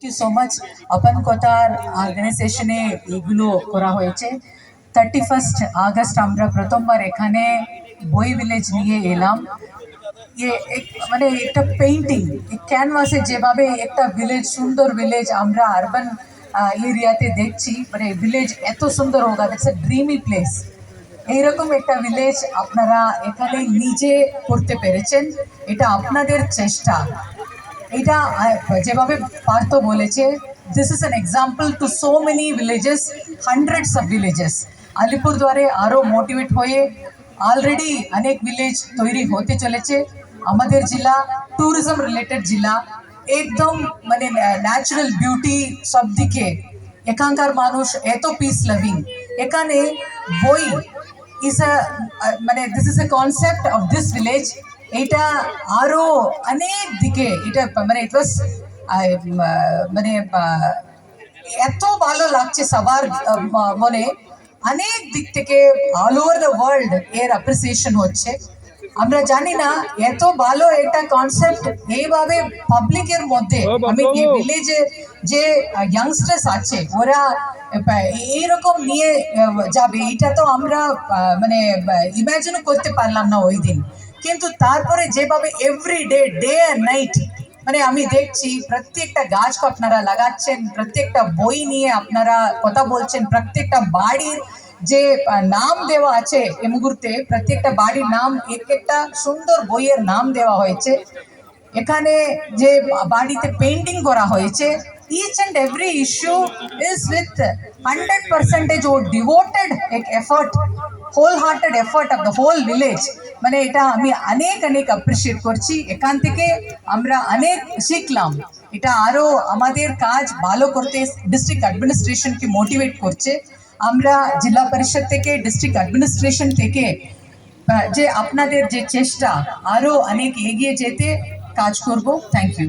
Thank you so much. अपन কথার অর্গানাইজেশনে এগুলো করা হয়েছে। 31 আগস্ট আমরা প্রথমবার এখানে বই ভিলেজ নিয়ে এলাম। মানে একটা পেইন্টিং ক্যানভাসে যেভাবে একটা ভিলেজ, সুন্দর ভিলেজ আমরা আরবান এরিয়াতে দেখছি, মানে ভিলেজ এত সুন্দর হোক, দ্যাটস এ ড্রিমি প্লেস। এইরকম একটা ভিলেজ আপনারা এখানে নিজে করতে পেরেছেন, এটা আপনাদের চেষ্টা। এটা যেভাবে পার্থ বলেছে, this is an example to so many villages, hundreds of villages. আলিপুরদুয়ারে আরও মোটিভেট হয়ে অলরেডি অনেক ভিলেজ তৈরি হতে চলেছে। আমাদের জেলা ট্যুরিজম রিলেটেড জেলা, একদম মানে ন্যাচারাল বিউটি সব দিকে। এখানকার মানুষ এত পিস লাভিং। এখানে বই ইজ আ মানে this is a concept of this village. এটা আরো অনেক দিকে এটা মানে ইট ওয়াজ মানে এত ভালো লাগছে সবার মনে। অনেক দিক থেকে অল ওভার দ্য ওয়ার্ল্ড এর অ্যাপ্রিসিয়েশন হচ্ছে। আমরা জানি না এত ভালো একটা কনসেপ্ট এইভাবে পাবলিকের মধ্যে, আমি ভিলেজে যে ইয়াংস্টার্স আছে ওরা এইরকম নিয়ে যাবে, এটা তো আমরা মানে ইমাজিনও করতে পারলাম না ওই দিন। কিন্তু তারপরে যেভাবে every day, day and night, মানে আমি দেখছি প্রত্যেকটা গাছ আপনারা লাগাচ্ছেন, প্রত্যেকটা বই নিয়ে আপনারা কথা বলছেন, প্রত্যেকটা বাড়ির যে নাম দেওয়া আছে এই মুহূর্তে, প্রত্যেকটা বাড়ির নাম এক একটা সুন্দর বইয়ের নাম দেওয়া হয়েছে। এখানে যে বাড়িতে পেন্টিং করা হয়েছে, each and every issue is with 100% or devoted effort, wholehearted effort of the whole village। মানে এটা আমি অনেক অনেক অ্যাপ্রিসিয়েট করছি। এখান থেকে আমরা অনেক শিখলাম। এটা আরো আমাদের কাজ ভালো করতে ডিস্ট্রিক্ট অ্যাডমিনিস্ট্রেশনকে মোটিভেট করছে। আমরা জেলা পরিষদ থেকে, ডিস্ট্রিক্ট অ্যাডমিনিস্ট্রেশন থেকে যে আপনাদের যে চেষ্টা আরো অনেক এগিয়ে যেতে কাজ করব। Thank you.